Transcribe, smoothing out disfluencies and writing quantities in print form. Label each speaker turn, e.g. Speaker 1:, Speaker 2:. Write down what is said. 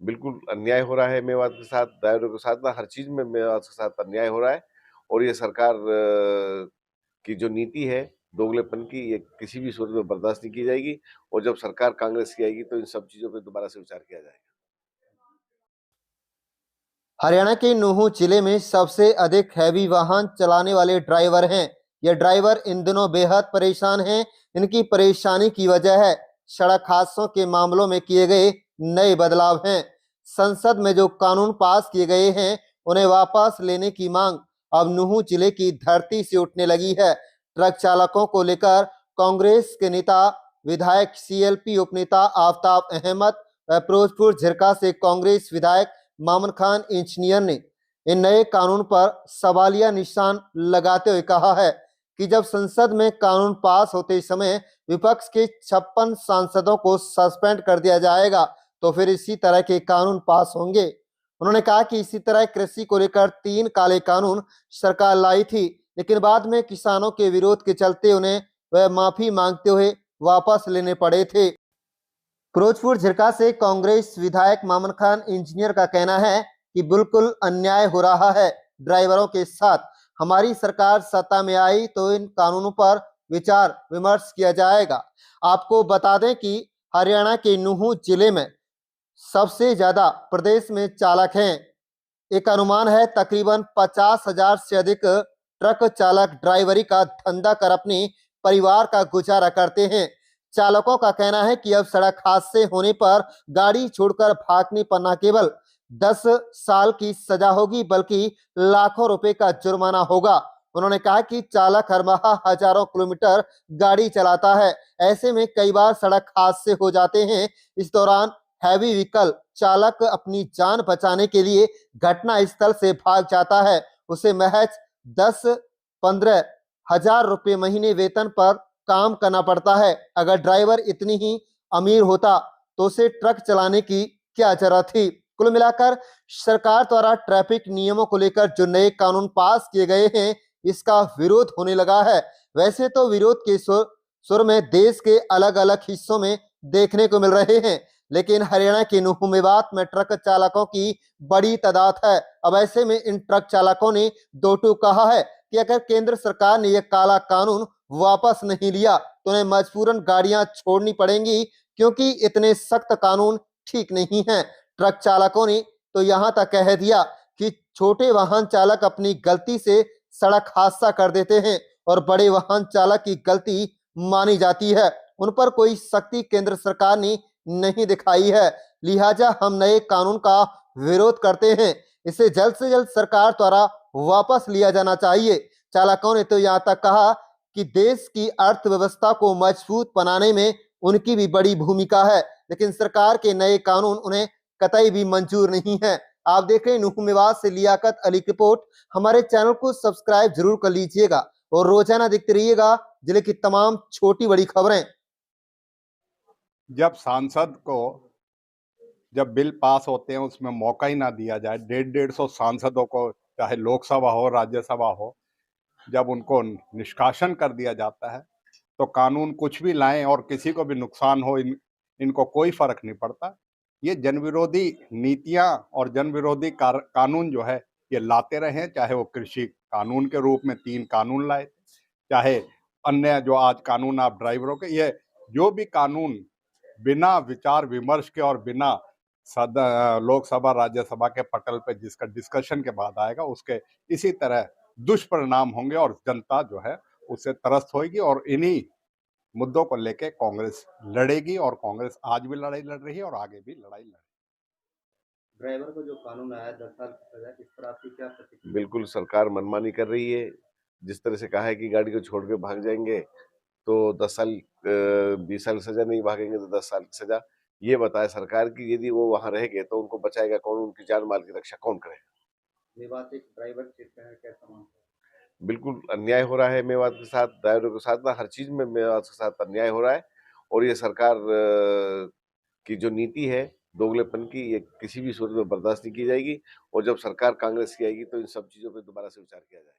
Speaker 1: बिल्कुल अन्याय हो रहा है मेवात के साथ, ड्राइवरों के साथ ना, हर चीज़ में मेवात के साथ अन्याय हो रहा है। और ये सरकार की जो नीति है दोगलेपन की, ये किसी भी सूरत में बर्दाश्त नहीं की जाएगी। और जब सरकार कांग्रेस की आएगी तो इन सब चीज़ों पे दोबारा से विचार किया जाएगा।
Speaker 2: हरियाणा के नूहू जिले में सबसे अधिक हैवी वाहन चलाने वाले ड्राइवर हैं। ये ड्राइवर इन दिनों बेहद परेशान हैं। इनकी परेशानी की वजह है सड़क हादसों के मामलों में किए गए नए बदलाव हैं। संसद में जो कानून पास किए गए हैं उन्हें वापस लेने की मांग अब नूहू जिले की धरती से उठने लगी है। ट्रक चालकों को लेकर कांग्रेस के नेता विधायक सीएलपी उपनेता आफ्ताब अहमद व फिरोजपुर झिरका से कांग्रेस विधायक मामन खान इंजीनियर ने इन नए कानून पर सवालिया निशान लगाते हुए कहा है कि जब संसद में कानून पास होते समय विपक्ष के 56 सांसदों को सस्पेंड कर दिया जाएगा तो फिर इसी तरह के कानून पास होंगे। उन्होंने कहा कि इसी तरह कृषि को लेकर 3 काले कानून सरकार लाई थी, लेकिन बाद में किसानों के विरोध के चलते उन्हें वह माफी मांगते हुए वापस लेने पड़े थे। फिरोजपुर झिरका से कांग्रेस विधायक मामन खान इंजीनियर का कहना है कि बिल्कुल अन्याय हो रहा है ड्राइवरों के साथ। हमारी सरकार सत्ता में आई तो इन कानूनों पर विचार विमर्श किया जाएगा। आपको बता दें कि हरियाणा के नूहू जिले में सबसे ज्यादा प्रदेश में चालक हैं। एक अनुमान है तकरीबन 50,000 से अधिक ट्रक चालक ड्राइवरी का धंधा कर अपने परिवार का गुजारा करते हैं। चालकों का कहना है कि अब सड़क हादसे होने पर गाड़ी छोड़कर भागने पर न केवल 10 साल की सजा होगी बल्कि लाखों रुपए का जुर्माना होगा। उन्होंने कहा कि चालक हर माह हजारों किलोमीटर गाड़ी चलाता है, ऐसे में कई बार सड़क हादसे हो जाते हैं। इस दौरान हैवी व्हीकल चालक अपनी जान बचाने के लिए घटना स्थल से भाग जाता है। उसे महज 10-15 हजार रुपए महीने वेतन पर काम करना पड़ता है। अगर ड्राइवर इतनी ही अमीर होता तो उसे ट्रक चलाने की क्या जरूरत थी। कुल मिलाकर सरकार द्वारा ट्रैफिक नियमों को लेकर जो नए कानून पास किए गए हैं इसका विरोध होने लगा है। वैसे तो विरोध के सुर में देश के अलग अलग हिस्सों में देखने को मिल रहे हैं, लेकिन हरियाणा के नूहू मेवात में ट्रक चालकों की बड़ी तादाद है। अब ऐसे में इन ट्रक चालकों ने दो टूक कहा है कि अगर केंद्र सरकार ने यह काला कानून वापस नहीं लिया तो उन्हें मजबूरन गाड़ियां छोड़नी पड़ेंगी, क्योंकि इतने सख्त कानून ठीक नहीं है। ट्रक चालकों ने तो यहां तक कह दिया कि छोटे वाहन चालक अपनी गलती से सड़क हादसा कर देते हैं और बड़े वाहन चालक की गलती मानी जाती है। उन पर कोई सख्ती केंद्र सरकार ने नहीं दिखाई है। लिहाजा हम नए कानून का विरोध करते हैं। इसे जल्द से जल्द सरकार द्वारा वापस लिया जाना चाहिए। चालकों ने तो यहां तक कहा कि देश की अर्थव्यवस्था को मजबूत बनाने में उनकी भी बड़ी भूमिका है, लेकिन सरकार के नए कानून उन्हें कतई भी मंजूर नहीं है। आप देख रहे हैं नूहू मेवात से लियाकत अली की रिपोर्ट। हमारे चैनल को सब्सक्राइब जरूर कर लीजिएगा और रोजाना देखते रहिएगा जिले की तमाम छोटी बड़ी खबरें।
Speaker 3: जब सांसद को जब बिल पास होते हैं उसमें मौका ही ना दिया जाए, 150-150 सांसदों को, चाहे लोकसभा हो राज्यसभा हो, जब उनको निष्कासन कर दिया जाता है तो कानून कुछ भी लाएं और किसी को भी नुकसान हो, इनको कोई फर्क नहीं पड़ता। ये जनविरोधी नीतियां और जनविरोधी कानून जो है ये लाते रहे, चाहे वो कृषि कानून के रूप में 3 कानून लाए, चाहे अन्य जो आज कानून आप ड्राइवरों के, ये जो भी कानून बिना विचार विमर्श के और बिना लोकसभा राज्यसभा के पटल पे जिसका डिस्कशन के बाद आएगा उसके इसी तरह दुष्परिणाम होंगे और जनता जो है उससे त्रस्त होगी। और इन्हीं मुद्दों को लेके कांग्रेस लड़ेगी और कांग्रेस आज भी लड़ाई लड़ रही है और आगे भी लड़ाई लड़ेगी।
Speaker 4: ड्राइवर को जो कानून आया 10 साल की सजा, इस पर आपकी क्या प्रतिक्रिया?
Speaker 1: बिल्कुल सरकार मनमानी कर रही है। जिस तरह से कहा है कि गाड़ी को छोड़ के भाग जाएंगे तो 10 साल 20 साल सजा, नहीं भागेंगे तो 10 साल की सजा। ये बताए सरकार की यदि वो वहां रह गए तो उनको बचाएगा कौन, उनकी जान माल की रक्षा कौन करेगा।
Speaker 4: मेवात एक ड्राइवर क्षेत्र है, कैसा मानते हैं?
Speaker 1: बिल्कुल अन्याय हो रहा है मेवात के साथ, ड्राइवरों के साथ ना, हर चीज में मेवात के साथ अन्याय हो रहा है। और ये सरकार की जो नीति है दोगलेपन की, ये किसी भी सूरत में बर्दाश्त नहीं की जाएगी। और जब सरकार कांग्रेस की आएगी तो इन सब चीजों पे दोबारा से विचार किया जाएगा।